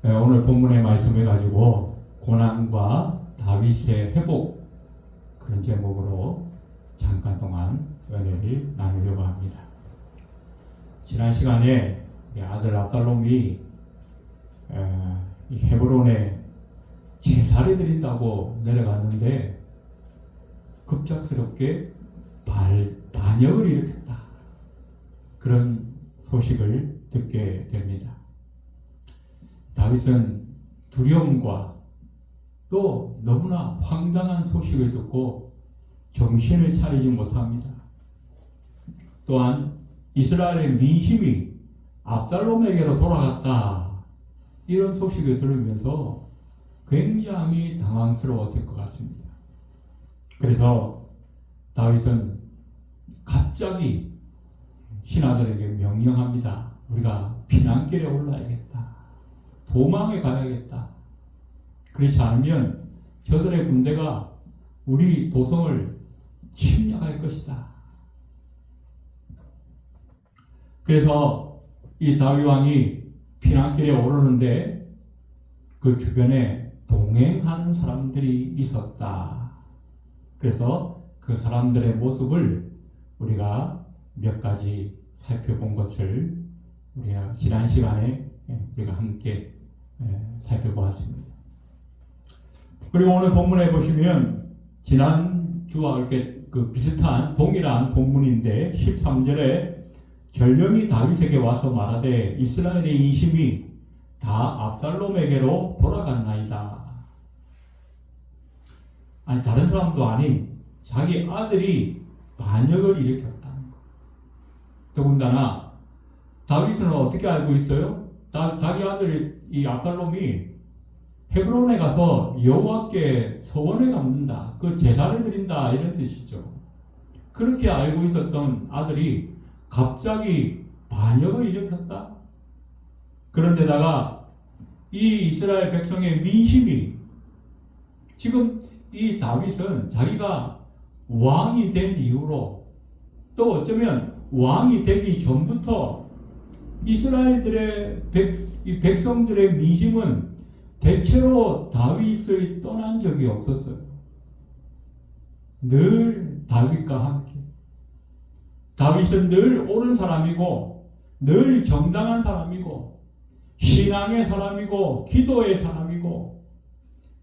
오늘 본문의 말씀해 가지고 고난과 다윗의 회복 그런 제목으로 잠깐 동안 은혜를 나누려고 합니다. 지난 시간에 우리 아들 압살롬이 이 헤브론에 제사를 드린다고 내려갔는데 급작스럽게 반역을 일으켰다. 그런 소식을 듣게 됩니다. 다윗은 두려움과 또 너무나 황당한 소식을 듣고 정신을 차리지 못합니다. 또한 이스라엘의 민심이 압살롬에게로 돌아갔다. 이런 소식을 들으면서 굉장히 당황스러웠을 것 같습니다. 그래서 다윗은 갑자기 신하들에게 명령합니다. 우리가 피난길에 올라야겠다. 도망에 가야겠다. 그렇지 않으면 저들의 군대가 우리 도성을 침략할 것이다. 그래서 이 다윗 왕이 피난길에 오르는데 그 주변에 동행하는 사람들이 있었다. 그래서 그 사람들의 모습을 우리가 몇 가지 살펴본 것을 우리가 지난 시간에 우리가 함께 살펴보았습니다. 그리고 오늘 본문에 보시면 지난 주와 이렇게 그 비슷한 동일한 본문인데 13절에 전령이 다윗에게 와서 말하되 이스라엘의 인심이 다 압살롬에게로 돌아갔나이다. 아니 다른 사람도 아닌 자기 아들이 반역을 일으켰다는 것. 더군다나 다윗은 어떻게 알고 있어요? 자기 아들 이 압살롬이 헤브론에 가서 여호와께 서원을 갚는다. 그 제사를 드린다. 이런 뜻이죠. 그렇게 알고 있었던 아들이 갑자기 반역을 일으켰다. 그런데다가 이 이스라엘 백성의 민심이 지금 이 다윗은 자기가 왕이 된 이후로 또 어쩌면 왕이 되기 전부터 이스라엘들의 백성들의 민심은 대체로 다윗을 떠난 적이 없었어요. 늘 다윗과 함께. 다윗은 늘 옳은 사람이고 늘 정당한 사람이고 신앙의 사람이고 기도의 사람이고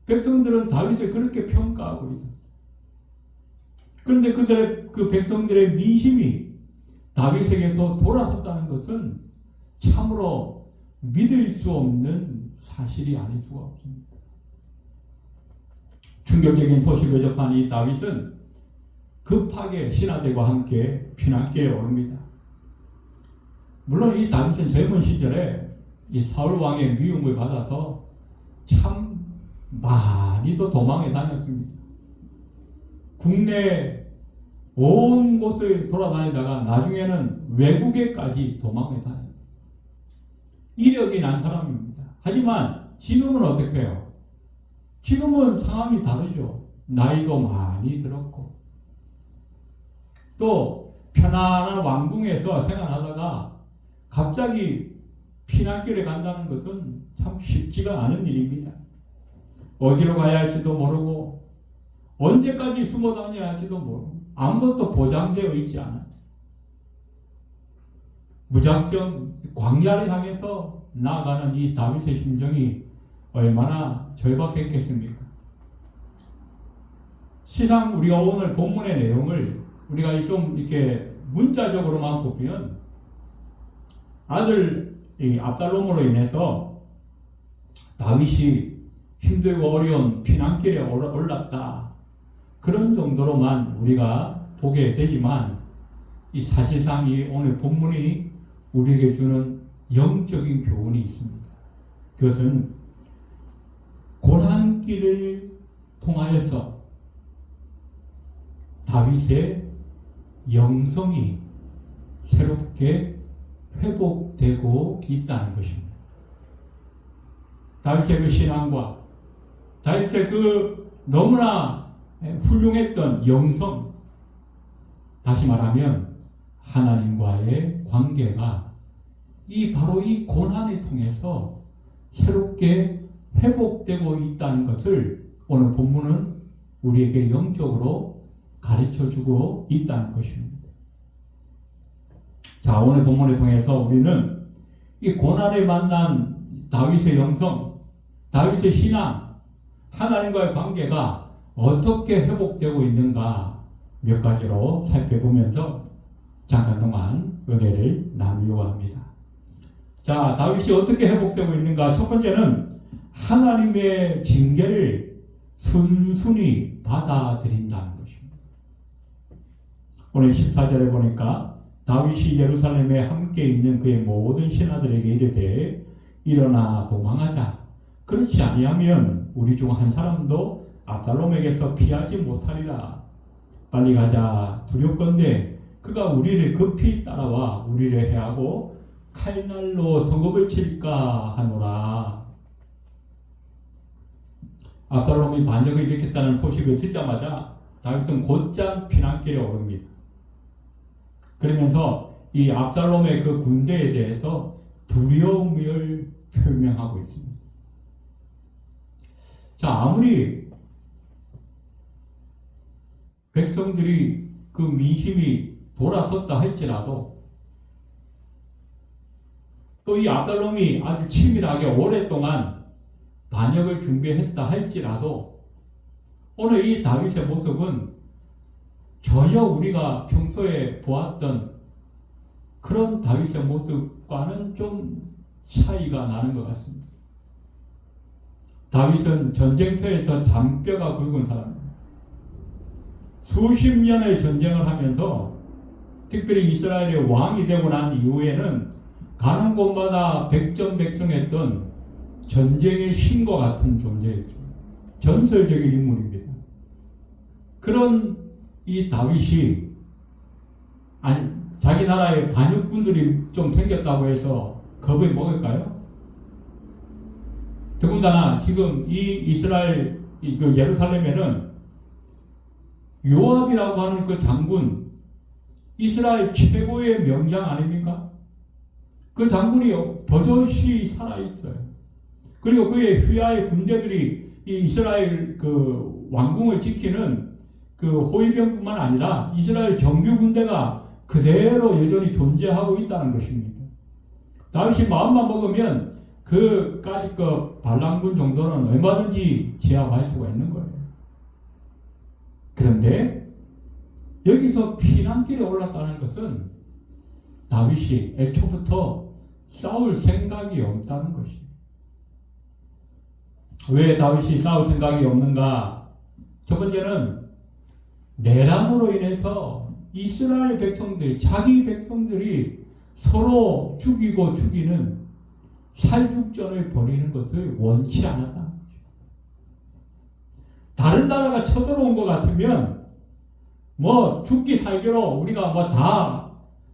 백성들은 다윗을 그렇게 평가하고 있었어요. 그런데 그 백성들의 민심이 다윗에게서 돌아섰다는 것은 참으로 믿을 수 없는 사실이 아닐 수가 없습니다. 충격적인 소식을 접한 이 다윗은 급하게 신하들과 함께 피난길에 오릅니다. 물론 이 다윗은 젊은 시절에 이 사울 왕의 미움을 받아서 참 많이도 도망에 다녔습니다. 국내 온 곳을 돌아다니다가 나중에는 외국에까지 도망에 다녔습니다. 이력이 난 사람입니다. 하지만 지금은 어떻게 해요? 지금은 상황이 다르죠. 나이도 많이 들었고 또 편안한 왕궁에서 생활하다가 갑자기 피난길에 간다는 것은 참 쉽지가 않은 일입니다. 어디로 가야 할지도 모르고 언제까지 숨어 다녀야 할지도 모르고 아무것도 보장되어 있지 않아요. 무작정 광야를 향해서 나아가는 이 다윗의 심정이 얼마나 절박했겠습니까? 시상 우리가 오늘 본문의 내용을 우리가 좀 이렇게 문자적으로만 보면 아들 이 압살롬으로 인해서 다윗이 힘들고 어려운 피난길에 올랐다. 그런 정도로만 우리가 보게 되지만 이 사실상 이 오늘 본문이 우리에게 주는 영적인 교훈이 있습니다. 그것은 고난길을 통하여서 다윗의 영성이 새롭게 회복되고 있다는 것입니다. 다윗의 그 신앙과 다윗의 그 너무나 훌륭했던 영성, 다시 말하면 하나님과의 관계가 바로 이 고난을 통해서 새롭게 회복되고 있다는 것을 오늘 본문은 우리에게 영적으로 가르쳐주고 있다는 것입니다. 자, 오늘 본문을 통해서 우리는 이 고난에 만난 다윗의 영성, 다윗의 신앙, 하나님과의 관계가 어떻게 회복되고 있는가 몇 가지로 살펴보면서 잠깐 동안 은혜를 나누려고 합니다. 자, 다윗이 어떻게 회복되고 있는가? 첫 번째는 하나님의 징계를 순순히 받아들인다는 것입니다. 오늘 14절에 보니까 다윗이 예루살렘에 함께 있는 그의 모든 신하들에게 이르되 일어나 도망하자. 그렇지 아니하면 우리 중 한 사람도 압살롬에게서 피하지 못하리라. 빨리 가자. 두렵건대 그가 우리를 급히 따라와 우리를 해하고 칼날로 성읍을 칠까 하노라. 압살롬이 반역을 일으켰다는 소식을 듣자마자 다윗은 곧장 피난길에 오릅니다. 그러면서 이 압살롬의 그 군대에 대해서 두려움을 표명하고 있습니다. 자, 아무리 백성들이 그 민심이 돌아섰다 할지라도 또 이 압살롬이 아주 치밀하게 오랫동안 반역을 준비했다 할지라도 오늘 이 다윗의 모습은 전혀 우리가 평소에 보았던 그런 다윗의 모습과는 좀 차이가 나는 것 같습니다. 다윗은 전쟁터에서 잔뼈가 굵은 사람입니다. 수십 년의 전쟁을 하면서 특별히 이스라엘의 왕이 되고 난 이후에는 가는 곳마다 백전백승했던 전쟁의 신과 같은 존재였죠. 전설적인 인물입니다. 그런 이 다윗이 자기 나라에 반역군들이 좀 생겼다고 해서 겁을 먹을까요? 더군다나 지금 이 이스라엘 그 예루살렘에는 요압이라고 하는 그 장군, 이스라엘 최고의 명장 아닙니까? 그 장군이 버젓이 살아있어요. 그리고 그의 휘하의 군대들이 이 이스라엘 그 왕궁을 지키는 그 호위병뿐만 아니라 이스라엘 정규 군대가 그대로 여전히 존재하고 있다는 것입니다. 다윗이 마음만 먹으면 그까짓 그 반란군 정도는 얼마든지 제압할 수가 있는 거예요. 그런데 여기서 피난길에 올랐다는 것은 다윗이 애초부터 싸울 생각이 없다는 것입니다. 왜 다윗이 싸울 생각이 없는가? 첫 번째는 내란으로 인해서 이스라엘 백성들, 자기 백성들이 서로 죽이고 죽이는 살육전을 벌이는 것을 원치 않았다는 거죠. 다른 나라가 쳐들어온 것 같으면 뭐 죽기 살기로 우리가 뭐 다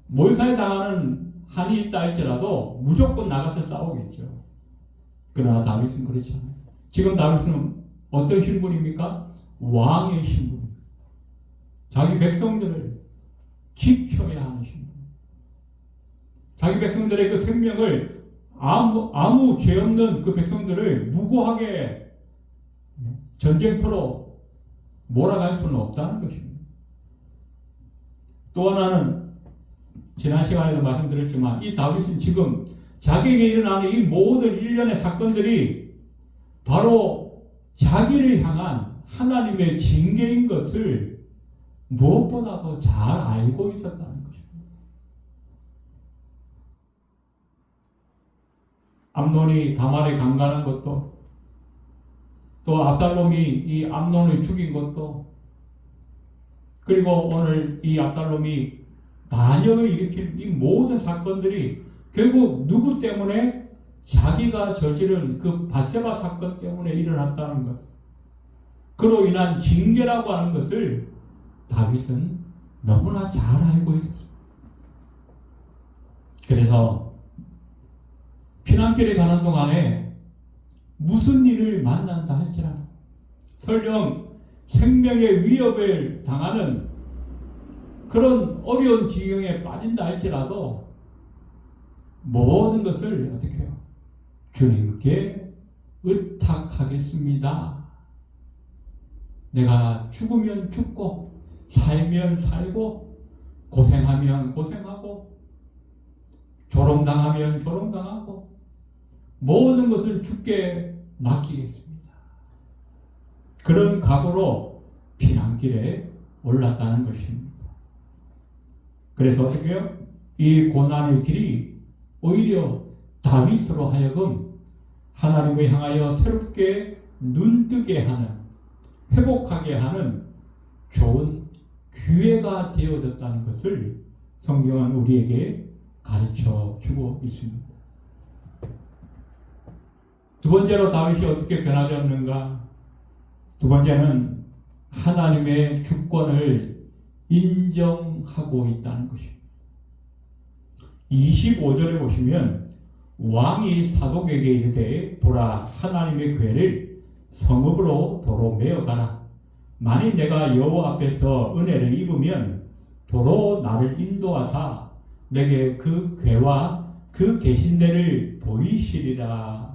몰살당하는 한이 있다 할지라도 무조건 나가서 싸우겠죠. 그러나 다윗은 그렇지 않아요. 지금 다윗은 어떤 신분입니까? 왕의 신분입니다. 자기 백성들을 지켜야 하는 신분. 자기 백성들의 그 생명을 아무 죄 없는 그 백성들을 무고하게 전쟁터로 몰아갈 수는 없다는 것입니다. 또 하나는 지난 시간에도 말씀드렸지만 이 다윗은 지금 자기에게 일어나는 이 모든 일련의 사건들이 바로 자기를 향한 하나님의 징계인 것을 무엇보다도 잘 알고 있었다는 것입니다. 암논이 다말을 강간한 것도, 또 압살롬이 이 암논을 죽인 것도, 그리고 오늘 이 압살롬이 반역을 일으킨 이 모든 사건들이 결국 누구 때문에? 자기가 저지른 그 밧세바 사건 때문에 일어났다는 것. 그로 인한 징계라고 하는 것을 다윗은 너무나 잘 알고 있었습니다. 그래서 피난길에 가는 동안에 무슨 일을 만난다 할지라도 설령 생명의 위협을 당하는 그런 어려운 지경에 빠진다 할지라도 모든 것을 어떻게 해요? 주님께 의탁하겠습니다. 내가 죽으면 죽고 살면 살고 고생하면 고생하고 조롱당하면 조롱당하고 모든 것을 주께 맡기겠습니다. 그런 각오로 피난길에 올랐다는 것입니다. 그래서 어떻게 해요? 이 고난의 길이 오히려 다윗으로 하여금 하나님을 향하여 새롭게 눈뜨게 하는, 회복하게 하는 좋은 기회가 되어졌다는 것을 성경은 우리에게 가르쳐 주고 있습니다. 두 번째로 다윗이 어떻게 변화되었는가? 두 번째는 하나님의 주권을 인정하고 있다는 것입니다. 25절에 보시면 왕이 사독에게 이르되 보라 하나님의 궤를 성읍으로 도로 메어가라. 만일 내가 여호와 앞에서 은혜를 입으면 도로 나를 인도하사 내게 그 궤와 그 계신대를 보이시리라.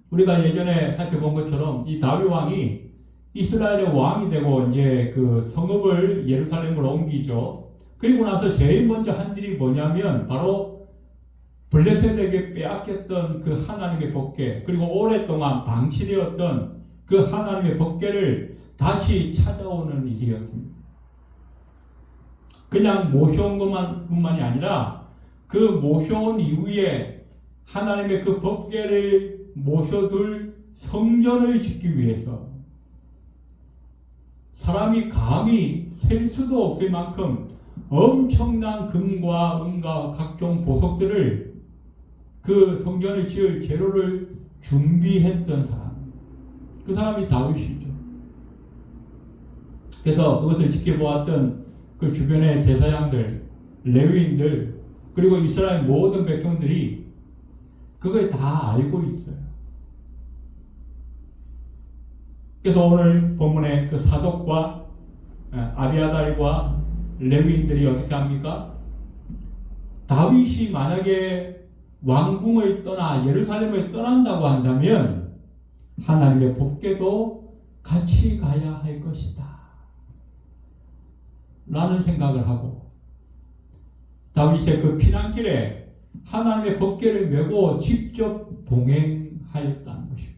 우리가 예전에 살펴본 것처럼 이 다윗 왕이 이스라엘의 왕이 되고 이제 그 성읍을 예루살렘으로 옮기죠. 그리고 나서 제일 먼저 한 일이 뭐냐면 바로 블레셋에게 빼앗겼던 그 하나님의 법궤, 그리고 오랫동안 방치되었던 그 하나님의 법궤를 다시 찾아오는 일이었습니다. 그냥 모셔온 것만이 아니라 그 모셔온 이후에 하나님의 그 법궤를 모셔둘 성전을 짓기 위해서 사람이 감히 셀 수도 없을 만큼 엄청난 금과 은과 각종 보석들을 그 성전을 지을 재료를 준비했던 사람, 그 사람이 다윗이죠. 그래서 그것을 지켜보았던 그 주변의 제사장들, 레위인들, 그리고 이스라엘 모든 백성들이 그걸 다 알고 있어요. 그래서 오늘 본문의 그 사독과 아비아달과 레위인들이 어떻게 합니까? 다윗이 만약에 왕궁을 떠나 예루살렘을 떠난다고 한다면 하나님의 법궤도 같이 가야 할 것이다 라는 생각을 하고 다윗의 그 피난길에 하나님의 법궤를 메고 직접 동행하였다는 것입니다.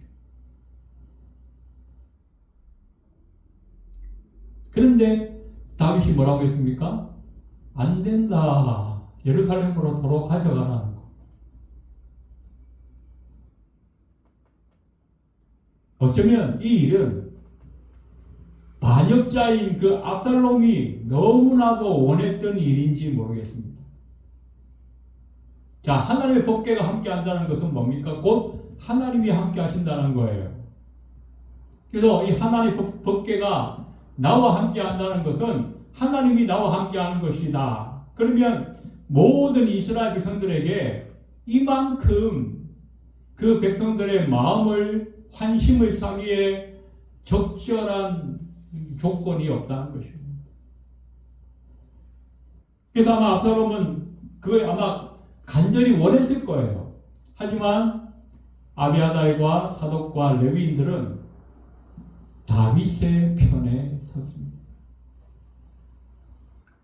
그런데 다윗이 뭐라고 했습니까? 안 된다. 예루살렘으로 도로 가져가라는 거. 어쩌면 이 일은 반역자인 그 압살롬이 너무나도 원했던 일인지 모르겠습니다. 자, 하나님의 법궤가 함께 한다는 것은 뭡니까? 곧 하나님이 함께 하신다는 거예요. 그래서 이 하나님의 법궤가 나와 함께 한다는 것은 하나님이 나와 함께 하는 것이다. 그러면 모든 이스라엘 백성들에게 이만큼 그 백성들의 마음을 환심을 사기에 적절한 조건이 없다는 것입니다. 그래서 아마 압살롬은 그걸 아마 간절히 원했을 거예요. 하지만 아비아달과 사독과 레위인들은 다윗의 편에 섰습니다.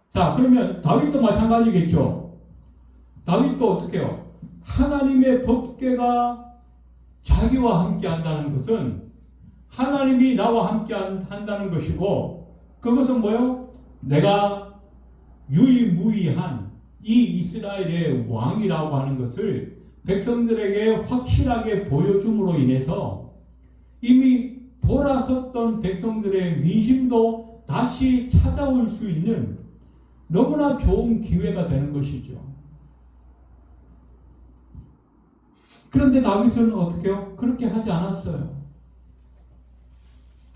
자, 그러면 다윗도 마찬가지겠죠. 다윗도 어떻게 해요? 하나님의 법궤가 자기와 함께 한다는 것은 하나님이 나와 함께 한다는 것이고, 그것은 뭐예요? 내가 유일무이한 이 이스라엘의 왕이라고 하는 것을 백성들에게 확실하게 보여줌으로 인해서 이미 돌아섰던 백성들의 민심도 다시 찾아올 수 있는 너무나 좋은 기회가 되는 것이죠. 그런데 다윗은 어떻게 해요? 그렇게 하지 않았어요.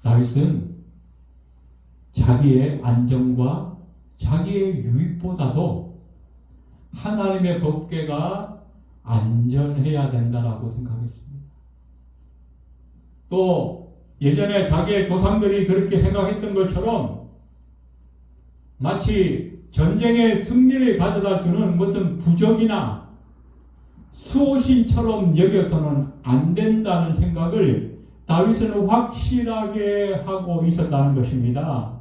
다윗은 자기의 안정과 자기의 유익보다도 하나님의 법궤가 안전해야 된다라고 생각했습니다. 또 예전에 자기의 조상들이 그렇게 생각했던 것처럼 마치 전쟁의 승리를 가져다 주는 무슨 부적이나 수호신처럼 여겨서는 안 된다는 생각을 다윗은 확실하게 하고 있었다는 것입니다.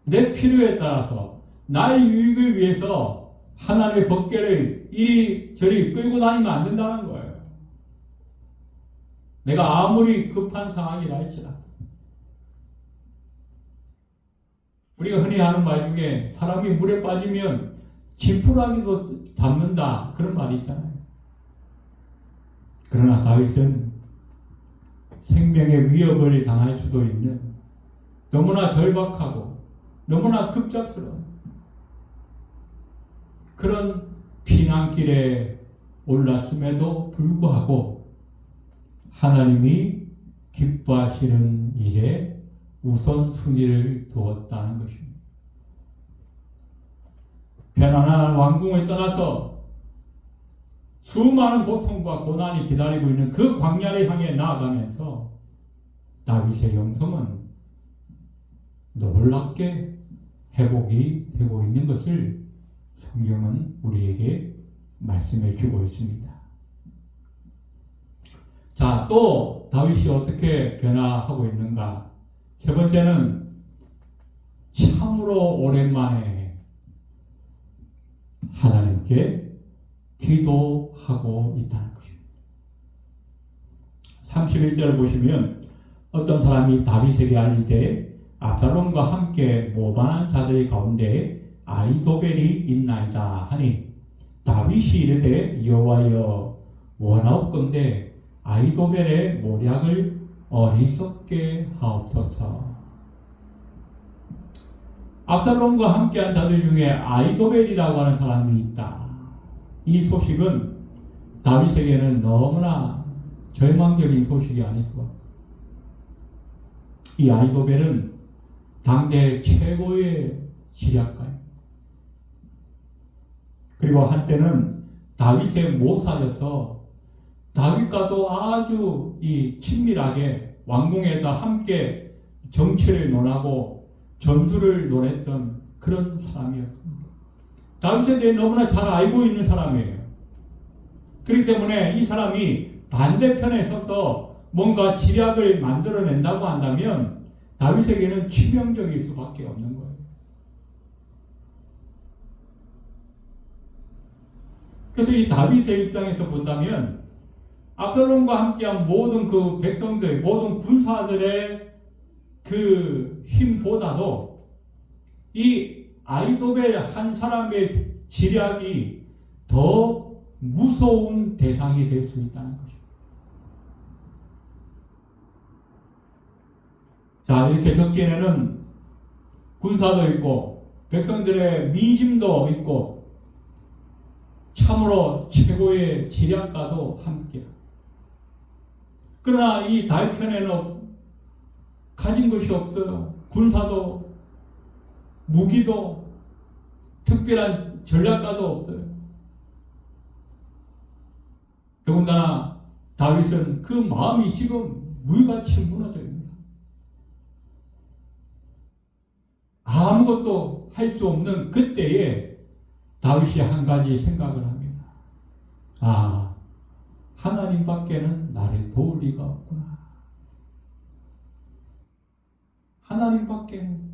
내 필요에 따라서 나의 유익을 위해서 하나님의 법궤를 이리저리 끌고 다니면 안 된다는 거예요. 내가 아무리 급한 상황이라 할지라도. 우리가 흔히 하는 말 중에 사람이 물에 빠지면 지푸라기도 잡는다, 그런 말이 있잖아요. 그러나 다윗은 생명의 위협을 당할 수도 있는 너무나 절박하고 너무나 급작스러운 그런 피난길에 올랐음에도 불구하고 하나님이 기뻐하시는 일에 우선순위를 두었다는 것입니다. 편안한 왕궁을 떠나서 수많은 고통과 고난이 기다리고 있는 그 광야를 향해 나아가면서 다윗의 영성은 놀랍게 회복이 되고 있는 것을 성경은 우리에게 말씀해 주고 있습니다. 자, 또 다윗이 어떻게 변화하고 있는가? 세 번째는 참으로 오랜만에 하나님께 기도하고 있다는 것입니다. 31절을 보시면 어떤 사람이 다윗에게 알리되 압살롬과 함께 모반한 자들 가운데 아히도벨이 있나이다 하니 다윗이 이르되 여호와여 원하옵건대 아히도벨의 모략을 어리석게 하옵소서. 압살롬과 함께한 자들 중에 아히도벨이라고 하는 사람이 있다. 이 소식은 다윗에게는 너무나 절망적인 소식이 아닐 수가 없다. 이 아히도벨은 당대 최고의 지략가입니다. 그리고 한때는 다윗의 모사여서 다윗과도 아주 친밀하게 왕궁에서 함께 정치를 논하고 전술을 논했던 그런 사람이었습니다. 다윗에 대해 너무나 잘 알고 있는 사람이에요. 그렇기 때문에 이 사람이 반대편에 서서 뭔가 지략을 만들어낸다고 한다면 다윗에게는 치명적일 수밖에 없는 거예요. 그래서 이 다윗의 입장에서 본다면 압살롬과 함께한 모든 그 백성들, 모든 군사들의 그 힘보다도 이 아히도벨 한 사람의 지략이 더 무서운 대상이 될 수 있다는 것입니다. 자, 이렇게 적기에는 군사도 있고 백성들의 민심도 있고 참으로 최고의 지략가도 함께. 그러나 이 다윗 편에는 가진 것이 없어요. 군사도 무기도 특별한 전략가도 없어요. 더군다나 다윗은 그 마음이 지금 물같이 무너져 있습니다. 아무것도 할 수 없는 그때에 다윗이 한 가지 생각을 합니다. 아, 하나님 밖에는 나를 도울 리가 없구나. 하나님 밖에는.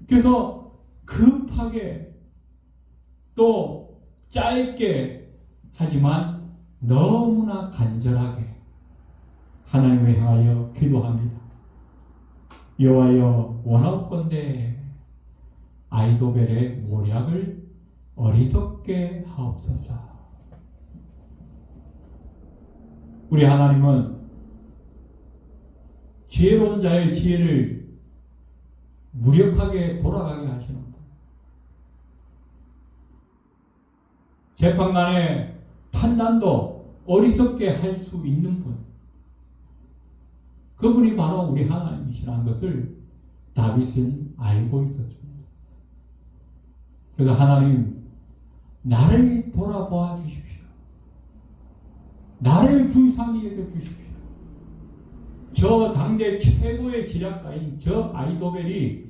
그래서 급하게 또 짧게 하지만 너무나 간절하게 하나님을 향하여 기도합니다. 여호와여 원하옵건대 아히도벨의 모략을 어리석게 하옵소서. 우리 하나님은 지혜로운 자의 지혜를 무력하게 돌아가게 하시는 분. 재판관의 판단도 어리석게 할 수 있는 분. 그분이 바로 우리 하나님이시라는 것을 다윗은 알고 있었습니다. 그래서 하나님, 나를 돌아보아 주십시오. 나를 불쌍히 여겨 주십시오. 저 당대 최고의 지략가인 저 아히도벨이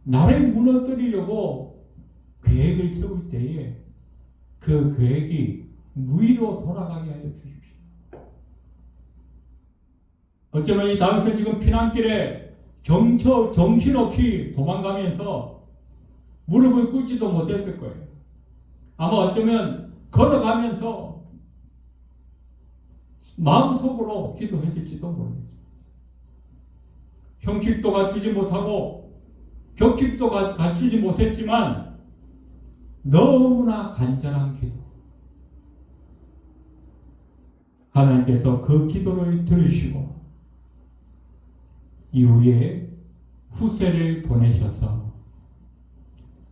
나를 무너뜨리려고 계획을 세울 때에 그 계획이 무의로 돌아가게 하여 주십시오. 어쩌면 이 다윗은 지금 피난길에 정신없이 도망가면서 무릎을 꿇지도 못했을 거예요. 아마 어쩌면 걸어가면서 마음속으로 기도했을지도 모르겠습니다. 형식도 갖추지 못하고 격식도 갖추지 못했지만 너무나 간절한 기도. 하나님께서 그 기도를 들으시고 이후에 후세를 보내셔서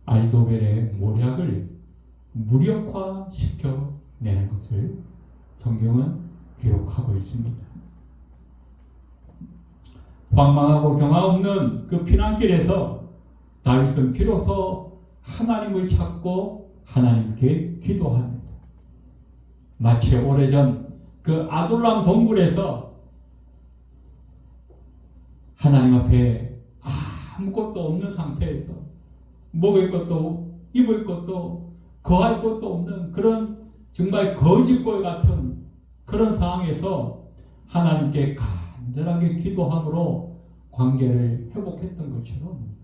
아이도벨의 모략을 무력화시켜내는 것을 성경은 기록하고 있습니다. 황망하고 경화 없는 그 피난길에서 다윗은 비로소 하나님을 찾고 하나님께 기도합니다. 마치 오래전 그 아둘람 동굴에서 하나님 앞에 아무것도 없는 상태에서 먹을 것도 입을 것도 거할 것도 없는 그런 정말 거짓골 같은 그런 상황에서 하나님께 간절하게 기도함으로 관계를 회복했던 것처럼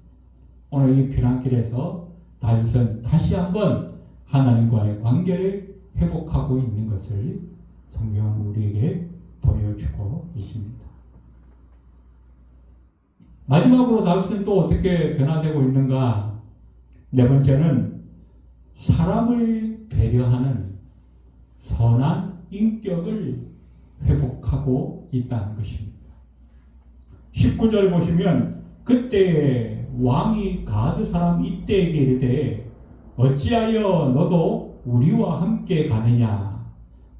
오늘 이 피난길에서 다윗은 다시 한번 하나님과의 관계를 회복하고 있는 것을 성경은 우리에게 보여주고 있습니다. 마지막으로 다윗은 또 어떻게 변화되고 있는가? 네 번째는 사람을 배려하는 선한 인격을 회복하고 있다는 것입니다. 19절 보시면 그때 왕이 가드 사람 이때에게 이르되 어찌하여 너도 우리와 함께 가느냐?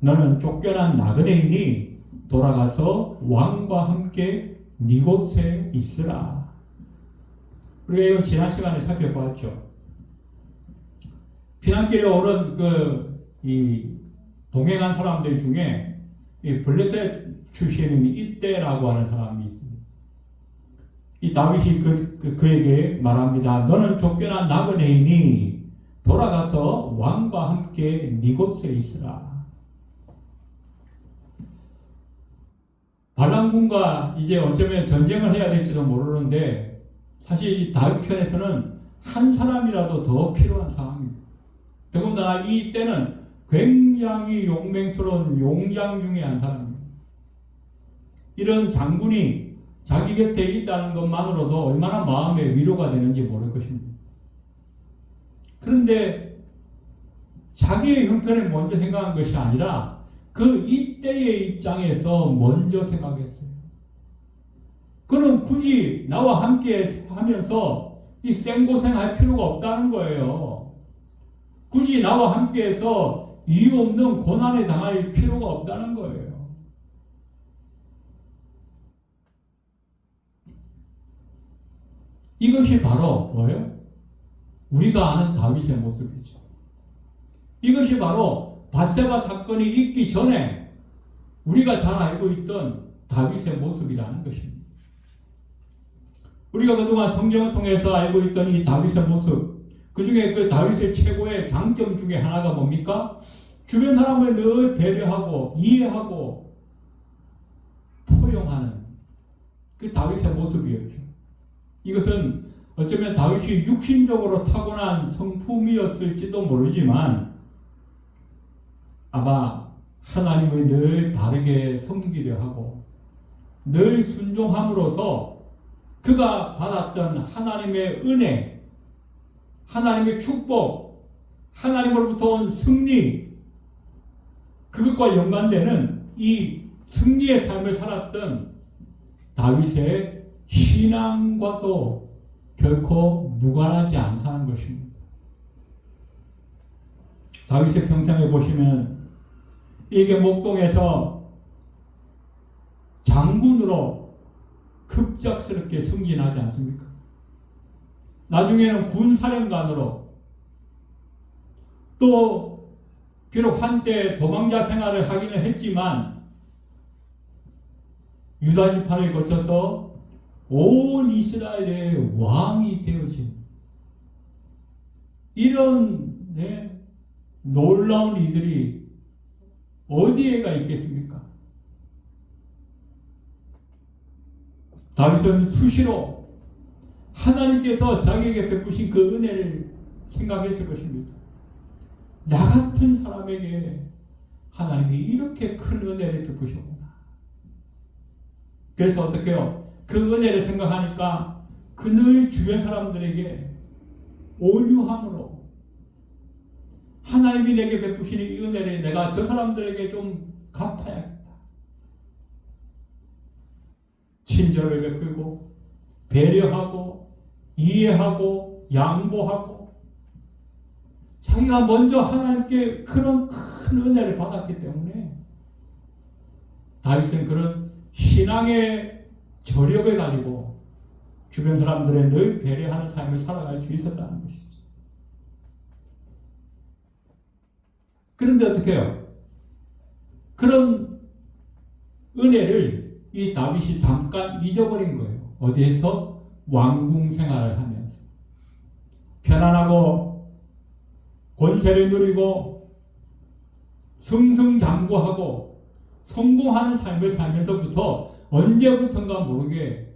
너는 쫓겨난 나그네이니 돌아가서 왕과 함께 네 곳에 있으라. 우리가 이건 지난 시간에 살펴보았죠. 피난길에 오른 이 동행한 사람들 중에 이 블레셋 출신인 이때라고 하는 사람이 있습니다. 이 다윗이 그에게 말합니다. 너는 쫓겨난 나그네이니 돌아가서 왕과 함께 네 곳에 있으라. 발람군과 이제 어쩌면 전쟁을 해야 될지도 모르는데 사실 이 다윗 편에서는 한 사람이라도 더 필요한 상황입니다. 더군다나 이 때는 굉장히 용맹스러운 용장 중에 한 사람입니다. 이런 장군이 자기 곁에 있다는 것만으로도 얼마나 마음의 위로가 되는지 모를 것입니다. 그런데 자기의 형편을 먼저 생각한 것이 아니라 그 이때의 입장에서 먼저 생각했어요. 그는 굳이 나와 함께 하면서 이 생고생할 필요가 없다는 거예요. 굳이 나와 함께해서 이유 없는 고난에 당할 필요가 없다는 거예요. 이것이 바로 뭐예요? 우리가 아는 다윗의 모습이죠. 이것이 바로 밧세바 사건이 있기 전에 우리가 잘 알고 있던 다윗의 모습이라는 것입니다. 우리가 그동안 성경을 통해서 알고 있던 이 다윗의 모습, 그 중에 그 다윗의 최고의 장점 중에 하나가 뭡니까? 주변 사람을 늘 배려하고 이해하고 포용하는 그 다윗의 모습이었죠. 이것은 어쩌면 다윗이 육신적으로 타고난 성품이었을지도 모르지만 아마 하나님을 늘 바르게 섬기려 하고 늘 순종함으로써 그가 받았던 하나님의 은혜, 하나님의 축복, 하나님으로부터 온 승리, 그것과 연관되는 이 승리의 삶을 살았던 다윗의 신앙과도 결코 무관하지 않다는 것입니다. 다윗의 평생을 보시면 이게 목동에서 장군으로 급작스럽게 승진하지 않습니까? 나중에는 군사령관으로 또 비록 한때 도망자 생활을 하기는 했지만 유다 지파를 거쳐서 온 이스라엘의 왕이 되어진 이런 놀라운 이들이 어디에가 있겠습니까? 다윗은 수시로 하나님께서 자기에게 베푸신 그 은혜를 생각했을 것입니다. 나 같은 사람에게 하나님이 이렇게 큰 은혜를 베푸셨구나. 그래서 어떻게 해요? 그 은혜를 생각하니까 그늘 주변 사람들에게 온유함으로 하나님이 내게 베푸시는 이 은혜를 내가 저 사람들에게 좀 갚아야겠다. 친절을 베풀고 배려하고 이해하고 양보하고 자기가 먼저 하나님께 그런 큰 은혜를 받았기 때문에 다윗은 그런 신앙의 저력을 가지고 주변 사람들의 늘 배려하는 삶을 살아갈 수 있었다는 것이죠. 그런데 어떻게 해요? 그런 은혜를 이 다윗이 잠깐 잊어버린 거예요. 어디에서? 왕궁 생활을 하면서. 편안하고 권세를 누리고 승승장구하고 성공하는 삶을 살면서부터 언제부턴가 모르게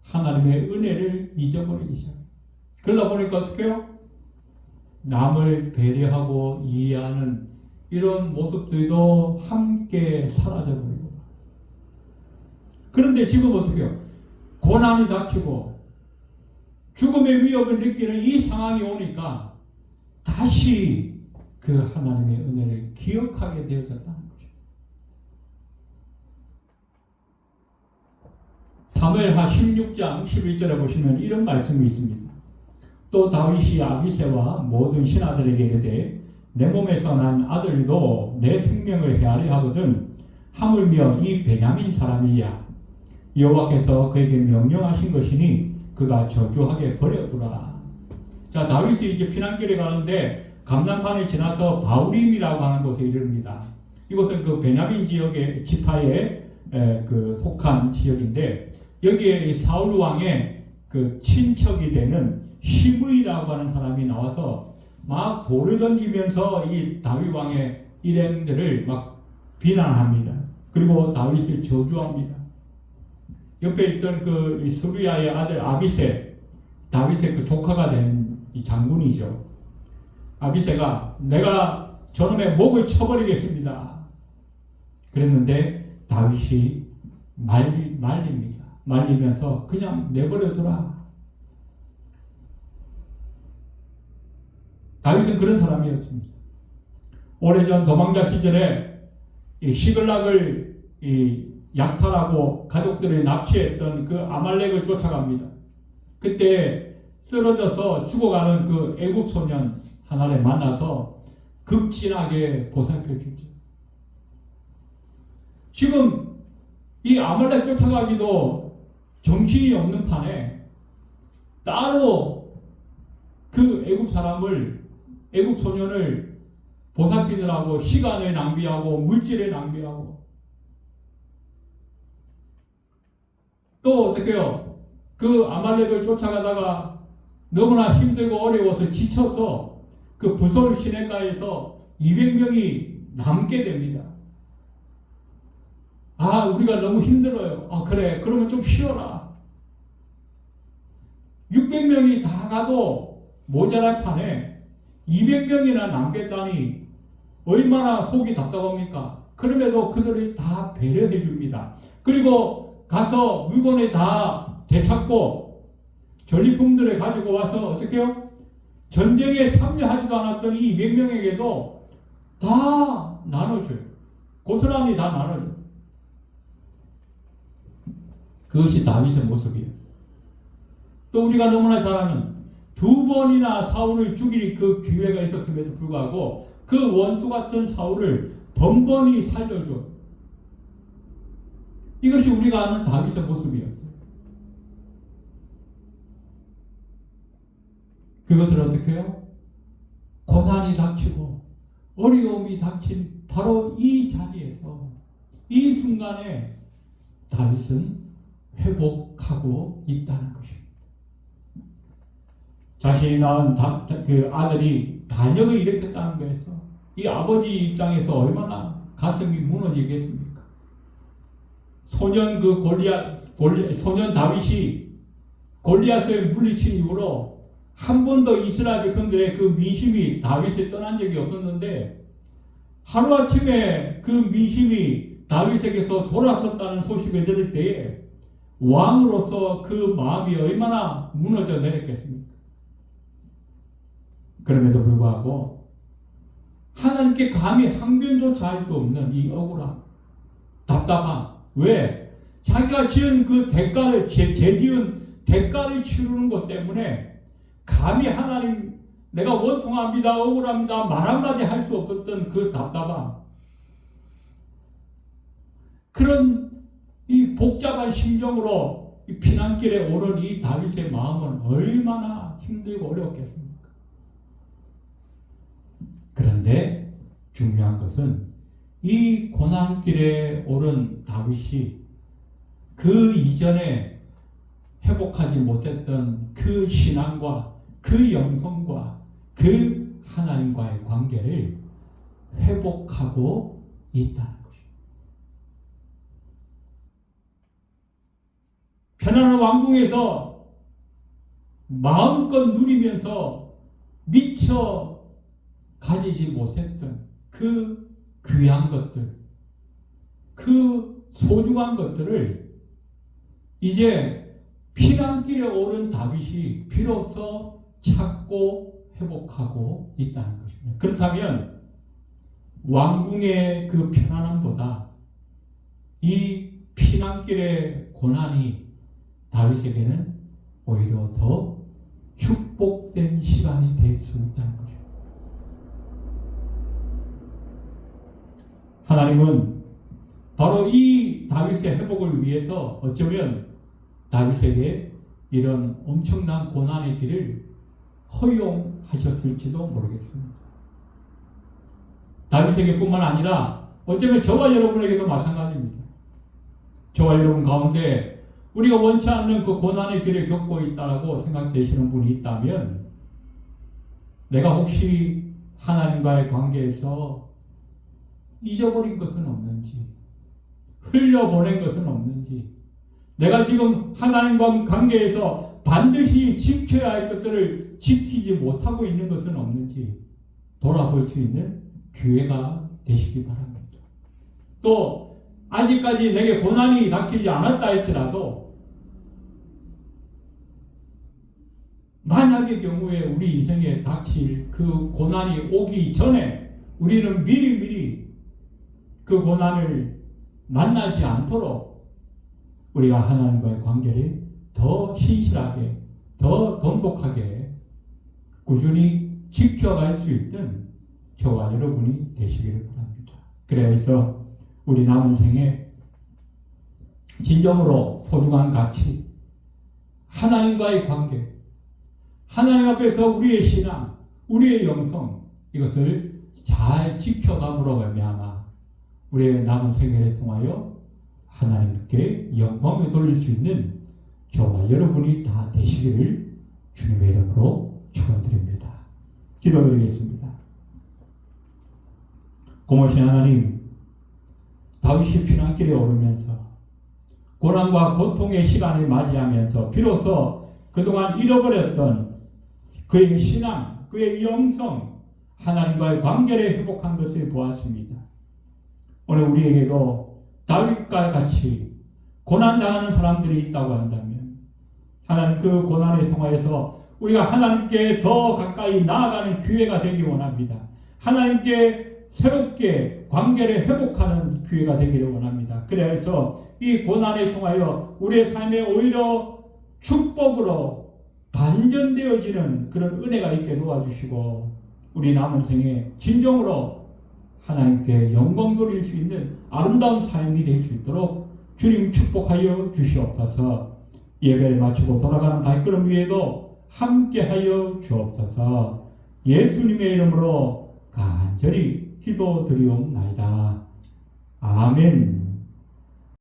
하나님의 은혜를 잊어버리기 시작해요. 그러다 보니까 어떻게 해요? 남을 배려하고 이해하는 이런 모습들도 함께 사라져버리고. 그런데 지금 어떻게 해요? 고난이 닥치고 죽음의 위협을 느끼는 이 상황이 오니까 다시 그 하나님의 은혜를 기억하게 되어졌다는 거죠. 사무엘하 16장 11절에 보시면 이런 말씀이 있습니다. 또 다윗이 아비새와 모든 신하들에게 이르되 내 몸에서 난 아들도 내 생명을 헤아려 하거든 하물며 이 베냐민 사람이야. 여호와께서 그에게 명령하신 것이니 그가 저주하게 버려두라. 자, 다윗이 이제 피난길에 가는데 감난산을 지나서 바우림이라고 하는 곳에 이릅니다. 이곳은 그 베냐민 지역의 지파에 그 속한 지역인데 여기에 사울 왕의 그 친척이 되는 시므이라고 하는 사람이 나와서 막 돌을 던지면서 이 다윗 왕의 일행들을 막 비난합니다. 그리고 다윗을 저주합니다. 옆에 있던 그 수리아의 아들 아비새, 다윗의 그 조카가 된 이 장군이죠. 아비새가 내가 저놈의 목을 쳐버리겠습니다. 그랬는데 다윗이 말립니다. 말리면서 그냥 내버려두라. 다윗은 그런 사람이었습니다. 오래전 도망자 시절에 이 시글락을 약탈하고 가족들을 납치했던 그 아말렉을 쫓아갑니다. 그때 쓰러져서 죽어가는 그 애굽 소년 하나를 만나서 극진하게 보살펴 주죠. 지금 이 아말렉 쫓아가기도 정신이 없는 판에 따로 그 애굽 사람을, 애굽 소년을 보살피느라고 시간을 낭비하고 물질을 낭비하고 또 어떻게 해요? 그 아말렉을 쫓아가다가 너무나 힘들고 어려워서 지쳐서 그 부솔 시내가에서 200명이 남게 됩니다. 아, 우리가 너무 힘들어요. 아, 그래. 그러면 좀 쉬어라. 600명이 다 가도 모자랄 판에 200명이나 남겠다니 얼마나 속이 답답합니까? 그럼에도 그들이 다 배려해 줍니다. 그리고 가서 물건을 다 되찾고 전리품들을 가지고 와서 어떻게 해요? 전쟁에 참여하지도 않았던 이 200명에게도 다 나눠줘요. 고스란히 다 나눠줘요. 그것이 다윗의 모습이었어요. 또 우리가 너무나 잘 아는 두 번이나 사울을 죽일 그 기회가 있었음에도 불구하고 그 원수 같은 사울을 번번이 살려줘. 이것이 우리가 아는 다윗의 모습이었어요. 그것을 어떻게 해요? 고난이 닥치고 어려움이 닥친 바로 이 자리에서 이 순간에 다윗은 회복하고 있다는 것입니다. 자신이 낳은 그 아들이 반역을 일으켰다는 거에서 이 아버지 입장에서 얼마나 가슴이 무너지겠습니까? 소년 다윗이 골리앗을 물리친 이후로 한 번도 이스라엘 백성들의 그 민심이 다윗을 떠난 적이 없었는데 하루아침에 그 민심이 다윗에게서 돌아섰다는 소식을 들을 때에 왕으로서 그 마음이 얼마나 무너져 내렸겠습니까? 그럼에도 불구하고 하나님께 감히 항변조차 할 수 없는 이 억울함, 답답함. 왜? 자기가 지은 그 대가를, 죄 지은 대가를 치르는 것 때문에 감히 하나님, 내가 원통합니다, 억울합니다, 말 한마디 할 수 없었던 그 답답함. 그런 이 복잡한 심정으로 이 피난길에 오른 이 다윗의 마음은 얼마나 힘들고 어렵겠습니까? 그런데 중요한 것은 이 고난길에 오른 다윗이 그 이전에 회복하지 못했던 그 신앙과 그 영성과 그 하나님과의 관계를 회복하고 있다는 것입니다. 편안한 왕궁에서 마음껏 누리면서 미처 가지지 못했던 그 귀한 것들, 그 소중한 것들을 이제 피난길에 오른 다윗이 비로소 찾고 회복하고 있다는 것입니다. 그렇다면 왕궁의 그 편안함보다 이 피난길의 고난이 다윗에게는 오히려 더 축복된 시간이 될 수 있다는 것입니다. 하나님은 바로 이 다윗의 회복을 위해서 어쩌면 다윗에게 이런 엄청난 고난의 길을 허용하셨을지도 모르겠습니다. 다윗에게뿐만 아니라 어쩌면 저와 여러분에게도 마찬가지입니다. 저와 여러분 가운데 우리가 원치 않는 그 고난의 길을 겪고 있다고 생각되시는 분이 있다면 내가 혹시 하나님과의 관계에서 잊어버린 것은 없는지, 흘려보낸 것은 없는지, 내가 지금 하나님과 관계에서 반드시 지켜야 할 것들을 지키지 못하고 있는 것은 없는지 돌아볼 수 있는 기회가 되시기 바랍니다. 또 아직까지 내게 고난이 닥치지 않았다 할지라도 만약의 경우에 우리 인생에 닥칠 그 고난이 오기 전에 우리는 미리미리 그 고난을 만나지 않도록 우리가 하나님과의 관계를 더 신실하게, 더 돈독하게 꾸준히 지켜갈 수 있는 저와 여러분이 되시기를 바랍니다. 그래서 우리 남은 생에 진정으로 소중한 가치, 하나님과의 관계, 하나님 앞에서 우리의 신앙, 우리의 영성, 이것을 잘 지켜감으로 말미암아 우리의 남은 생애를 통하여 하나님께 영광을 돌릴 수 있는 저와 여러분이 다 되시기를 주님의 이름으로 축원드립니다. 기도드리겠습니다. 고마우신 하나님, 다윗이 피난길에 오르면서 고난과 고통의 시간을 맞이하면서 비로소 그동안 잃어버렸던 그의 신앙, 그의 영성, 하나님과의 관계를 회복한 것을 보았습니다. 오늘 우리에게도 다윗과 같이 고난당하는 사람들이 있다고 한다면 하나님 그 고난을 통하여서 우리가 하나님께 더 가까이 나아가는 기회가 되기 원합니다. 하나님께 새롭게 관계를 회복하는 기회가 되기를 원합니다. 그래서 이 고난을 통하여 우리의 삶에 오히려 축복으로 반전되어지는 그런 은혜가 있게 도와주시고 우리 남은 생에 진정으로 하나님께 영광 돌릴 수 있는 아름다운 삶이 될 수 있도록 주님 축복하여 주시옵소서. 예배를 마치고 돌아가는 발걸음 위에도 함께하여 주옵소서. 예수님의 이름으로 간절히 기도드리옵나이다. 아멘.